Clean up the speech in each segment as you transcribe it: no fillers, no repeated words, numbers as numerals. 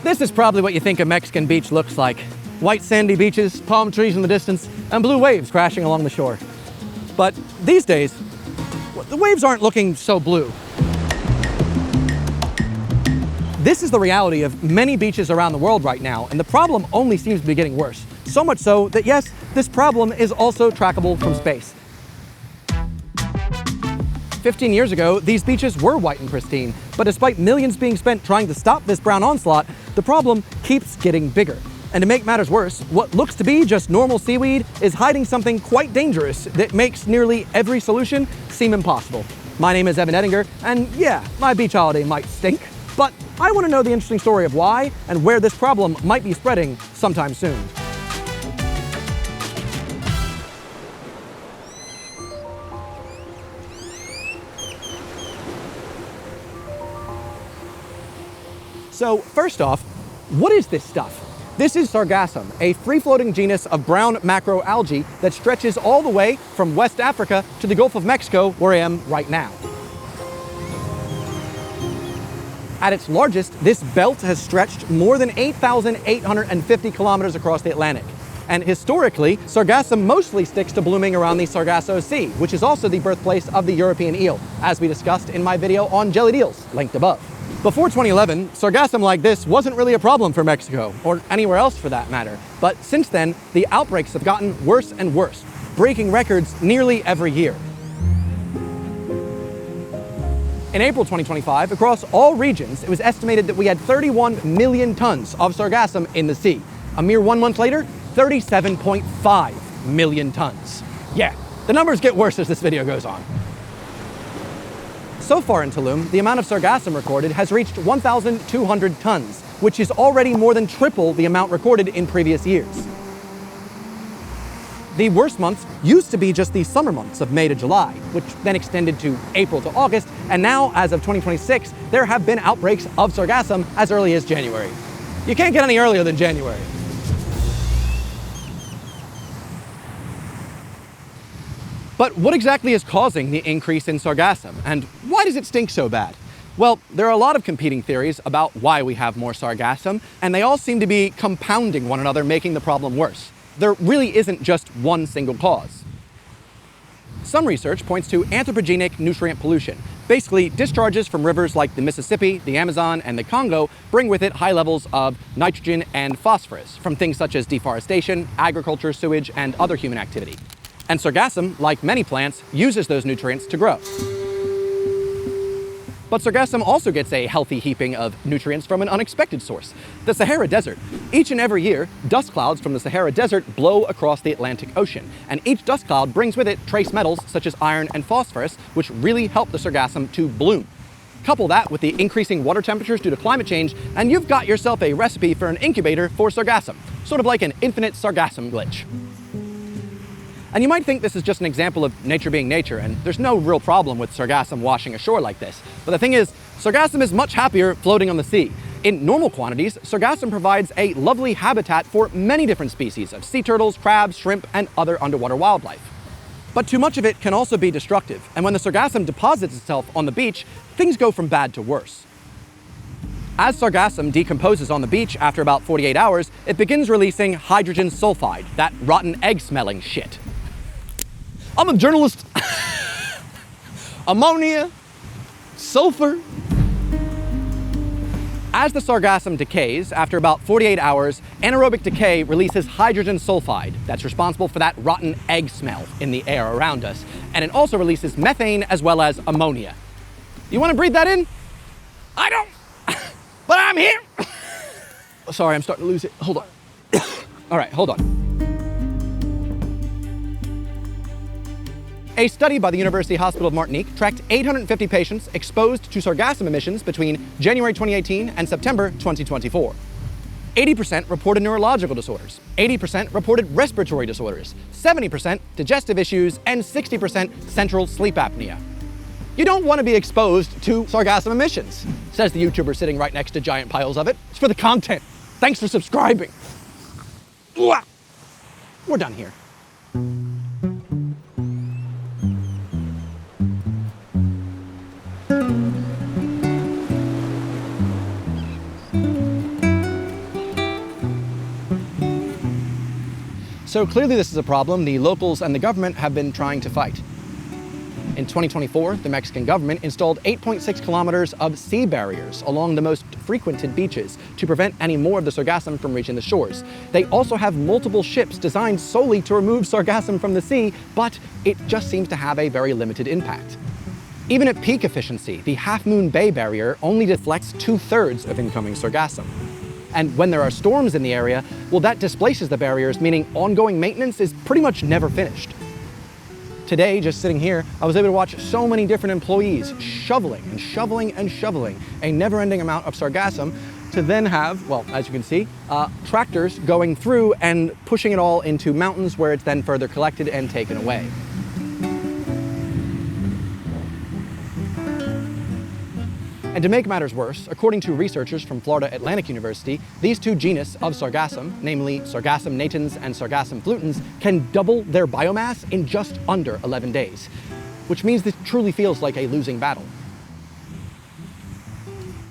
This is probably what you think a Mexican beach looks like. White sandy beaches, palm trees in the distance, and blue waves crashing along the shore. But these days, the waves aren't looking so blue. This is the reality of many beaches around the world right now, and the problem only seems to be getting worse. So much so that yes, this problem is also trackable from space. 15 years ago, these beaches were white and pristine, but despite millions being spent trying to stop this brown onslaught, the problem keeps getting bigger. And to make matters worse, what looks to be just normal seaweed is hiding something quite dangerous that makes nearly every solution seem impossible. My name is Edinger, and yeah, my beach holiday might stink, but I want to know the interesting story of why and where this problem might be spreading sometime soon. So first off, what is this stuff? This is sargassum, a free-floating genus of brown macroalgae that stretches all the way from West Africa to the Gulf of Mexico, where I am right now. At its largest, this belt has stretched more than 8,850 kilometers across the Atlantic. And historically, sargassum mostly sticks to blooming around the Sargasso Sea, which is also the birthplace of the European eel, as we discussed in my video on jellied eels, linked above. Before 2011, sargassum like this wasn't really a problem for Mexico, or anywhere else for that matter. But since then, the outbreaks have gotten worse and worse, breaking records nearly every year. In April 2025, across all regions, it was estimated that we had 31 million tons of sargassum in the sea. A mere 1 month later, 37.5 million tons. Yeah, the numbers get worse as this video goes on. So far in Tulum, the amount of sargassum recorded has reached 1,200 tons, which is already more than triple the amount recorded in previous years. The worst months used to be just the summer months of May to July, which then extended to April to August, and now, as of 2026, there have been outbreaks of sargassum as early as January. You can't get any earlier than January. But what exactly is causing the increase in sargassum, and why does it stink so bad? Well, there are a lot of competing theories about why we have more sargassum, and they all seem to be compounding one another, making the problem worse. There really isn't just one single cause. Some research points to anthropogenic nutrient pollution. Basically, discharges from rivers like the Mississippi, the Amazon, and the Congo bring with it high levels of nitrogen and phosphorus from things such as deforestation, agriculture, sewage, and other human activity. And sargassum, like many plants, uses those nutrients to grow. But sargassum also gets a healthy heaping of nutrients from an unexpected source, the Sahara Desert. Each and every year, dust clouds from the Sahara Desert blow across the Atlantic Ocean, and each dust cloud brings with it trace metals such as iron and phosphorus, which really help the sargassum to bloom. Couple that with the increasing water temperatures due to climate change, and you've got yourself a recipe for an incubator for sargassum, sort of like an infinite sargassum glitch. And you might think this is just an example of nature being nature, and there's no real problem with sargassum washing ashore like this. But the thing is, sargassum is much happier floating on the sea. In normal quantities, sargassum provides a lovely habitat for many different species of sea turtles, crabs, shrimp, and other underwater wildlife. But too much of it can also be destructive, and when the sargassum deposits itself on the beach, things go from bad to worse. As sargassum decomposes on the beach after about 48 hours, it begins releasing hydrogen sulfide, that rotten egg-smelling shit. I'm a journalist. Ammonia, sulfur. As the sargassum decays, after about 48 hours, anaerobic decay releases hydrogen sulfide that's responsible for that rotten egg smell in the air around us. And it also releases methane as well as ammonia. You want to breathe that in? I don't, but I'm here. Sorry, I'm starting to lose it. Hold on. All right, hold on. A study by the University Hospital of Martinique tracked 850 patients exposed to sargassum emissions between January 2018 and September 2024. 80% reported neurological disorders, 80% reported respiratory disorders, 70% digestive issues, and 60% central sleep apnea. You don't want to be exposed to sargassum emissions, says the YouTuber sitting right next to giant piles of it. It's for the content. Thanks for subscribing. We're done here. So clearly this is a problem the locals and the government have been trying to fight. In 2024, the Mexican government installed 8.6 kilometers of sea barriers along the most frequented beaches to prevent any more of the sargassum from reaching the shores. They also have multiple ships designed solely to remove sargassum from the sea, but it just seems to have a very limited impact. Even at peak efficiency, the Half Moon Bay barrier only deflects 2/3 of incoming sargassum. And when there are storms in the area, well, that displaces the barriers, meaning ongoing maintenance is pretty much never finished. Today, just sitting here, I was able to watch so many different employees shoveling and shoveling and shoveling a never-ending amount of sargassum to then have, well, as you can see, tractors going through and pushing it all into mountains where it's then further collected and taken away. And to make matters worse, according to researchers from Florida Atlantic University, these two genus of sargassum, namely Sargassum natans and Sargassum flutans, can double their biomass in just under 11 days, which means this truly feels like a losing battle.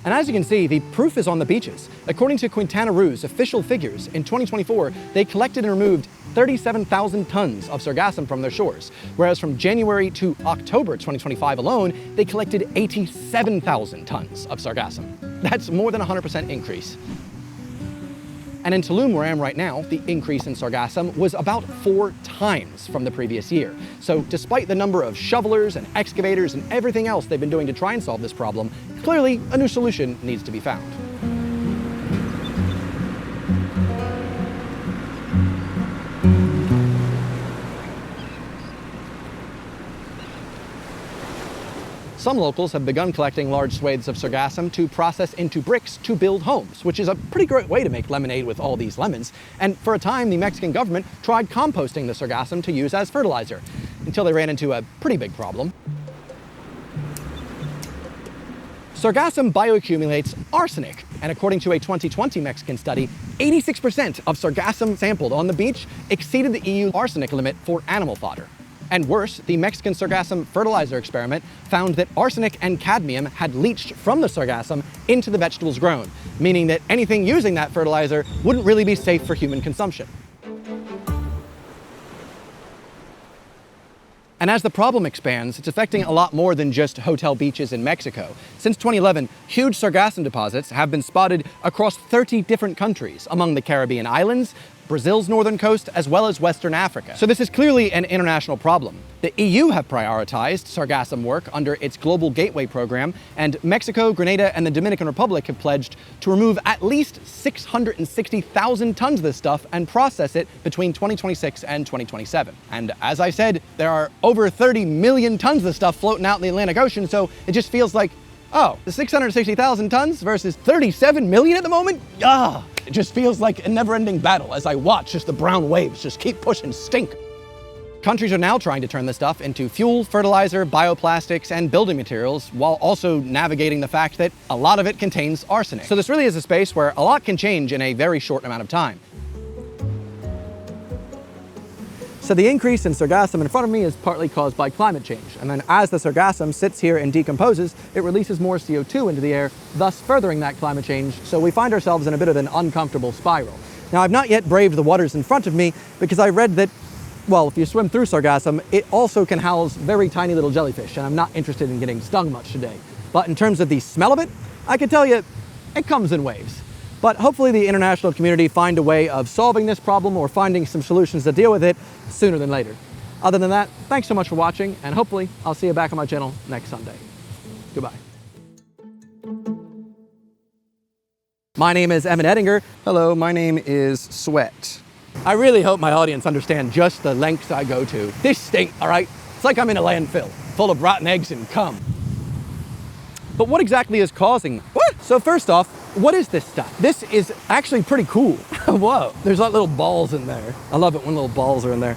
And as you can see, the proof is on the beaches. According to Quintana Roo's official figures, in 2024, they collected and removed 37,000 tons of sargassum from their shores, whereas from January to October 2025 alone, they collected 87,000 tons of sargassum. That's more than a 100% increase. And in Tulum, where I am right now, the increase in sargassum was about 4 times from the previous year. So despite the number of shovelers and excavators and everything else they've been doing to try and solve this problem, clearly a new solution needs to be found. Some locals have begun collecting large swathes of sargassum to process into bricks to build homes, which is a pretty great way to make lemonade with all these lemons. And for a time, the Mexican government tried composting the sargassum to use as fertilizer, until they ran into a pretty big problem. Sargassum bioaccumulates arsenic, and according to a 2020 Mexican study, 86% of sargassum sampled on the beach exceeded the EU arsenic limit for animal fodder. And worse, the Mexican sargassum fertilizer experiment found that arsenic and cadmium had leached from the sargassum into the vegetables grown, meaning that anything using that fertilizer wouldn't really be safe for human consumption. And as the problem expands, it's affecting a lot more than just hotel beaches in Mexico. Since 2011, huge sargassum deposits have been spotted across 30 different countries, among the Caribbean islands, Brazil's northern coast, as well as Western Africa. So this is clearly an international problem. The EU have prioritized sargassum work under its Global Gateway program, and Mexico, Grenada, and the Dominican Republic have pledged to remove at least 660,000 tons of this stuff and process it between 2026 and 2027. And as I said, there are over 30 million tons of this stuff floating out in the Atlantic Ocean, so it just feels like, oh, the 660,000 tons versus 37 million at the moment? It just feels like a never-ending battle as I watch just the brown waves just keep pushing stink. Countries are now trying to turn this stuff into fuel, fertilizer, bioplastics, and building materials, while also navigating the fact that a lot of it contains arsenic. So this really is a space where a lot can change in a very short amount of time. So the increase in sargassum in front of me is partly caused by climate change. And then as the sargassum sits here and decomposes, it releases more CO2 into the air, thus furthering that climate change. So we find ourselves in a bit of an uncomfortable spiral. Now, I've not yet braved the waters in front of me because I read that, well, if you swim through sargassum, it also can house very tiny little jellyfish, and I'm not interested in getting stung much today. But in terms of the smell of it, I can tell you, it comes in waves. But hopefully the international community find a way of solving this problem or finding some solutions to deal with it sooner than later. Other than that, thanks so much for watching, and hopefully I'll see you back on my channel next Sunday. Goodbye. My name is Edinger. Hello, my name is Sweat. I really hope my audience understand just the lengths I go to. This stinks, all right? It's like I'm in a landfill, full of rotten eggs and cum. But what exactly is causing? What? So first off, what is this stuff? This is actually pretty cool. Whoa, there's like little balls in there. I love it when little balls are in there.